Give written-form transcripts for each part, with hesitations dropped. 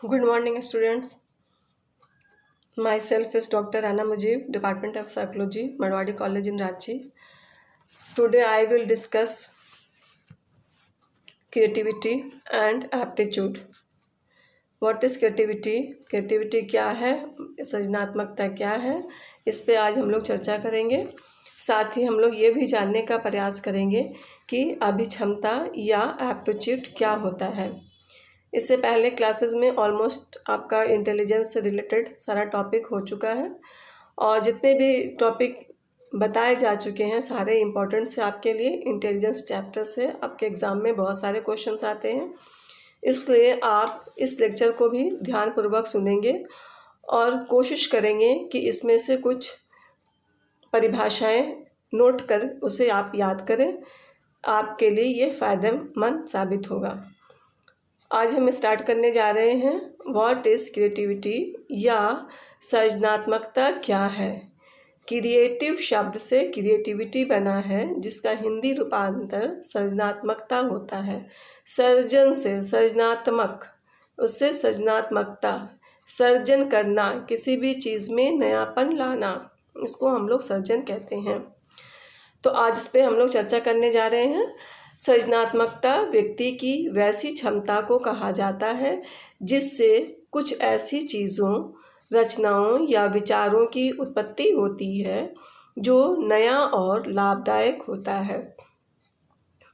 Good morning, students. Myself is Dr. Anna Mujib, Department of Psychology, Marwadi College in Ranchi. Today I will discuss creativity and aptitude. What is creativity? Creativity क्या है? सृजनात्मकता क्या है? इस पे आज हम लोग चर्चा करेंगे। साथ ही हम लोग ये भी जानने का प्रयास करेंगे कि अभिक्षमता या एप्टीट्यूड क्या होता है। इससे पहले क्लासेस में ऑलमोस्ट आपका इंटेलिजेंस से रिलेटेड सारा टॉपिक हो चुका है और जितने भी टॉपिक बताए जा चुके हैं सारे इम्पोर्टेंट से आपके लिए। इंटेलिजेंस चैप्टर से आपके एग्ज़ाम में बहुत सारे क्वेश्चंस आते हैं, इसलिए आप इस लेक्चर को भी ध्यानपूर्वक सुनेंगे और कोशिश करेंगे कि इसमें से कुछ परिभाषाएं नोट कर उसे आप याद करें। आपके लिए ये फ़ायदेमंद साबित होगा। आज हम स्टार्ट करने जा रहे हैं व्हाट इज़ क्रिएटिविटी या सृजनात्मकता क्या है। क्रिएटिव शब्द से क्रिएटिविटी बना है, जिसका हिंदी रूपांतर सृजनात्मकता होता है। सर्जन से सृजनात्मक, उससे सृजनात्मकता, सर्जन करना, किसी भी चीज़ में नयापन लाना, इसको हम लोग सर्जन कहते हैं। तो आज इस पे हम लोग चर्चा करने जा रहे हैं। सृजनात्मकता व्यक्ति की वैसी क्षमता को कहा जाता है जिससे कुछ ऐसी चीज़ों, रचनाओं या विचारों की उत्पत्ति होती है जो नया और लाभदायक होता है।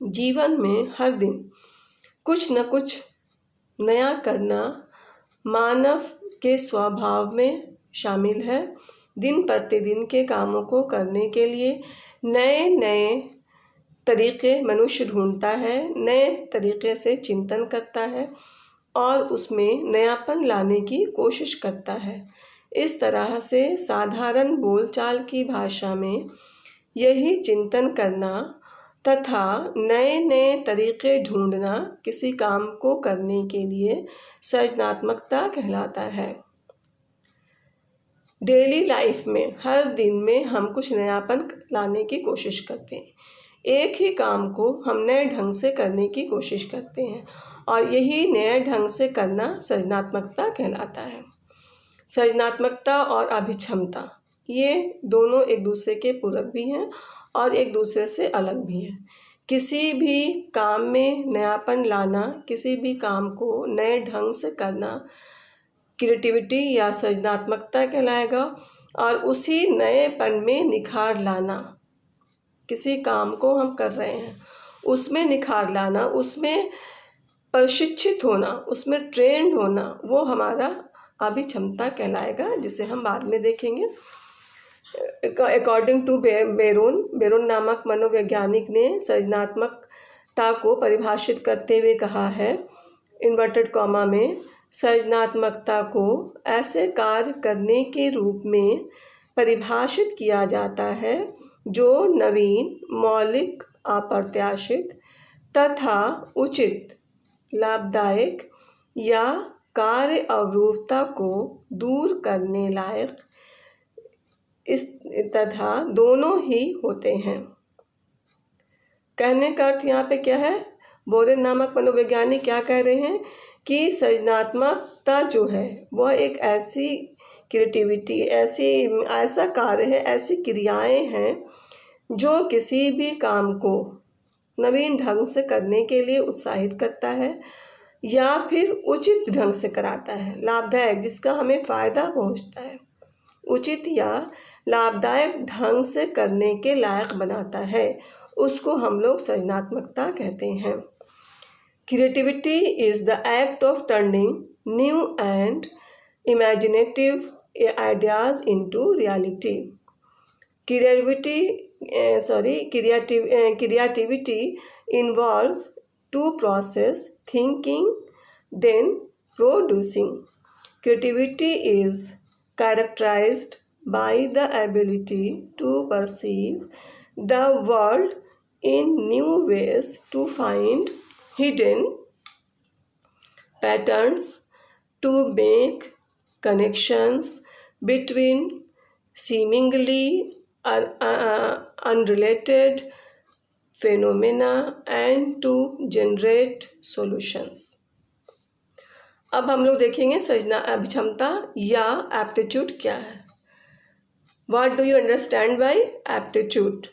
जीवन में हर दिन कुछ न कुछ नया करना मानव के स्वभाव में शामिल है। दिन प्रतिदिन के कामों को करने के लिए नए नए तरीके मनुष्य ढूंढता है, नए तरीके से चिंतन करता है और उसमें नयापन लाने की कोशिश करता है। इस तरह से साधारण बोलचाल की भाषा में यही चिंतन करना तथा नए नए तरीके ढूंढना किसी काम को करने के लिए सृजनात्मकता कहलाता है। डेली लाइफ में हर दिन में हम कुछ नयापन लाने की कोशिश करते हैं। एक ही काम को हम नए ढंग से करने की कोशिश करते हैं और यही नए ढंग से करना सृजनात्मकता कहलाता है। सृजनात्मकता और अभिक्षमता ये दोनों एक दूसरे के पूरक भी हैं और एक दूसरे से अलग भी हैं। किसी भी काम में नयापन लाना, किसी भी काम को नए ढंग से करना क्रिएटिविटी या सृजनात्मकता कहलाएगा और उसी नएपन में निखार लाना, किसी काम को हम कर रहे हैं उसमें निखार लाना, उसमें प्रशिक्षित होना, उसमें ट्रेंड होना, वो हमारा अभिक्षमता कहलाएगा, जिसे हम बाद में देखेंगे। अकॉर्डिंग टू बेरोन नामक मनोवैज्ञानिक ने सृजनात्मकता को परिभाषित करते हुए कहा है, इन्वर्टेड कॉमा में, सृजनात्मकता को ऐसे कार्य करने के रूप में परिभाषित किया जाता है जो नवीन, मौलिक, अप्रत्याशित तथा उचित, लाभदायक या कार्य अवरोधता को दूर करने लायक इस तथा दोनों ही होते हैं। कहने का अर्थ यहाँ पे क्या है? बोरेन नामक मनोवैज्ञानिक क्या कह रहे हैं कि सृजनात्मकता जो है वह एक ऐसी क्रिएटिविटी, ऐसा कार्य है, ऐसी क्रियाएं हैं जो किसी भी काम को नवीन ढंग से करने के लिए उत्साहित करता है या फिर उचित ढंग से कराता है, लाभदायक, जिसका हमें फ़ायदा पहुंचता है, उचित या लाभदायक ढंग से करने के लायक बनाता है, उसको हम लोग सृजनात्मकता कहते हैं। Creativity is the act of turning new and imaginative ideas into reality. Creativity involves two process: thinking, then producing. Creativity is characterized by the ability to perceive the world in new ways, to find hidden patterns, to make connections between seemingly unrelated phenomena and to generate solutions. अब हम लोग देखेंगे अभिक्षमता या aptitude क्या है। What do you understand by aptitude?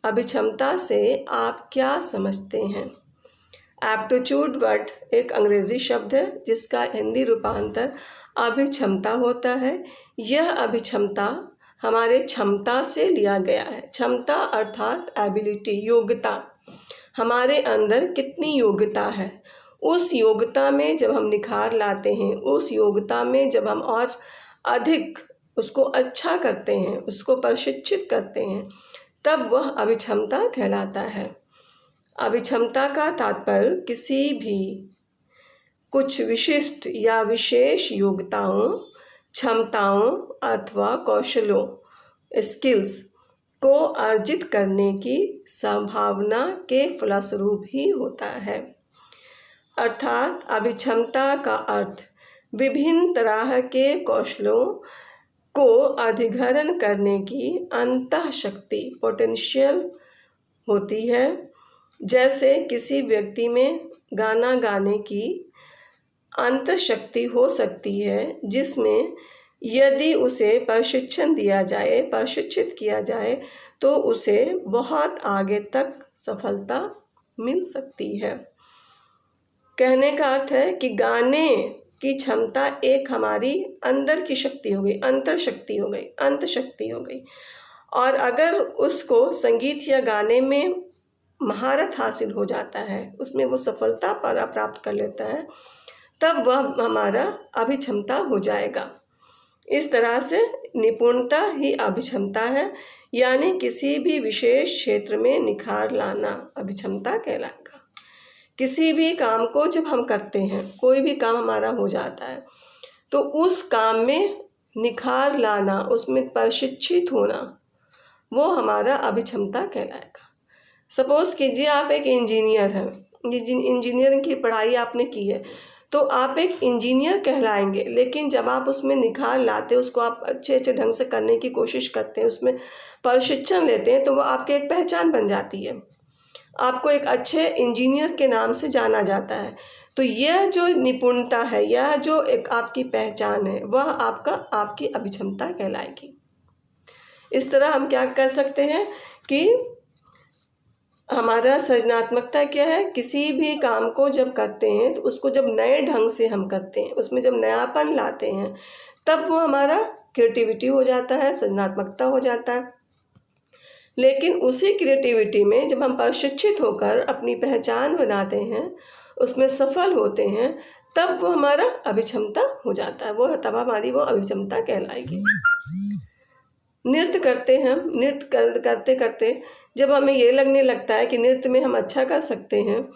अभिक्षमता से आप क्या समझते हैं? एप्टीट्यूड वर्ड एक अंग्रेजी शब्द है जिसका हिंदी रूपांतर अभिक्षमता होता है। यह अभिक्षमता हमारे क्षमता से लिया गया है। क्षमता अर्थात एबिलिटी, योग्यता, हमारे अंदर कितनी योग्यता है, उस योग्यता में जब हम निखार लाते हैं, उस योग्यता में जब हम और अधिक उसको अच्छा करते हैं, उसको प्रशिक्षित करते हैं, तब वह अभिक्षमता कहलाता है। अभिक्षमता का तात्पर्य किसी भी कुछ विशिष्ट या विशेष योग्यताओं, क्षमताओं अथवा कौशलों, स्किल्स को अर्जित करने की संभावना के फलस्वरूप ही होता है। अर्थात अभिक्षमता का अर्थ विभिन्न तरह के कौशलों को अधिग्रहण करने की अंतःशक्ति, पोटेंशियल होती है। जैसे किसी व्यक्ति में गाना गाने की अंतःशक्ति हो सकती है, जिसमें यदि उसे प्रशिक्षण दिया जाए, प्रशिक्षित किया जाए, तो उसे बहुत आगे तक सफलता मिल सकती है। कहने का अर्थ है कि गाने की क्षमता एक हमारी अंदर की शक्ति हो गई, अंतर्शक्ति हो गई, अंतशक्ति हो गई। और अगर उसको संगीत या गाने में महारत हासिल हो जाता है, उसमें वो सफलता प्राप्त कर लेता है, तब वह हमारा अभिक्षमता हो जाएगा। इस तरह से निपुणता ही अभिक्षमता है, यानी किसी भी विशेष क्षेत्र में निखार लाना अभिक्षमता कहलाएगा। किसी भी काम को जब हम करते हैं, कोई भी काम हमारा हो जाता है, तो उस काम में निखार लाना, उसमें प्रशिक्षित होना, वो हमारा अभिक्षमता कहलाएगा। सपोज़ कीजिए आप एक इंजीनियर हैं, इंजीनियरिंग की पढ़ाई आपने की है, तो आप एक इंजीनियर कहलाएंगे। लेकिन जब आप उसमें निखार लाते, उसको आप अच्छे अच्छे ढंग से करने की कोशिश करते हैं, उसमें प्रशिक्षण लेते हैं, तो वो आपकी एक पहचान बन जाती है। आपको एक अच्छे इंजीनियर के नाम से जाना जाता है। तो यह जो निपुणता है, यह जो एक आपकी पहचान है, वह आपकी अभिक्षमता कहलाएगी। इस तरह हम क्या कर सकते हैं कि हमारा सृजनात्मकता क्या है? किसी भी काम को जब करते हैं, तो उसको जब नए ढंग से हम करते हैं, उसमें जब नयापन लाते हैं, तब वो हमारा क्रिएटिविटी हो जाता है, सृजनात्मकता हो जाता है। लेकिन उसी क्रिएटिविटी में जब हम प्रशिक्षित होकर अपनी पहचान बनाते हैं, उसमें सफल होते हैं, तब वो हमारा अभिक्षमता हो जाता है, तब हमारी वो अभिक्षमता कहलाएगी। नृत्य करते हैं, नृत्य करते करते जब हमें ये लगने लगता है कि नृत्य में हम अच्छा कर सकते हैं,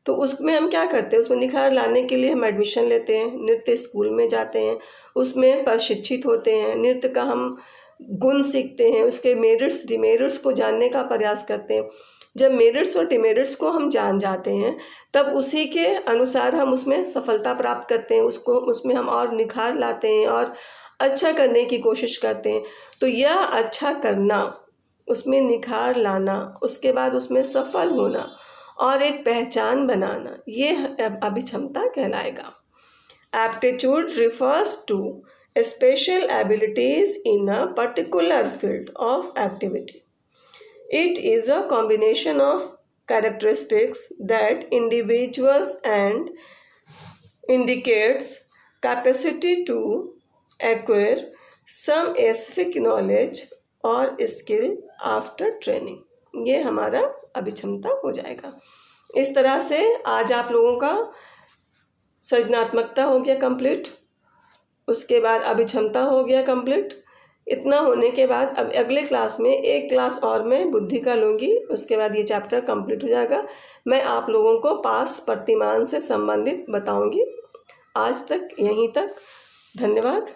तो उसमें हम क्या करते हैं? उसमें निखार लाने के लिए हम एडमिशन लेते हैं, नृत्य स्कूल में जाते हैं, उसमें प्रशिक्षित होते हैं, नृत्य का हम गुण सीखते हैं, उसके मेरिट्स डिमेरिट्स को जानने का प्रयास करते हैं। जब मेरिट्स और डिमेरिट्स को हम जान जाते हैं, तब उसी के अनुसार हम उसमें सफलता प्राप्त करते हैं, उसमें हम और निखार लाते हैं और अच्छा करने की कोशिश करते हैं। तो यह अच्छा करना, उसमें निखार लाना, उसके बाद उसमें सफल होना और एक पहचान बनाना, ये अभिक्षमता कहलाएगा। Aptitude refers to special abilities in a particular field of activity. It is a combination of characteristics that individuals and indicates capacity to acquire some specific knowledge और स्किल आफ्टर ट्रेनिंग। ये हमारा अभिक्षमता हो जाएगा। इस तरह से आज आप लोगों का सृजनात्मकता हो गया कंप्लीट, उसके बाद अभिक्षमता हो गया कंप्लीट। इतना होने के बाद अब अगले क्लास में एक क्लास और मैं बुद्धि का लूँगी, उसके बाद ये चैप्टर कंप्लीट हो जाएगा। मैं आप लोगों को पास प्रतिमान से संबंधित बताऊँगी। आज तक यहीं तक, धन्यवाद।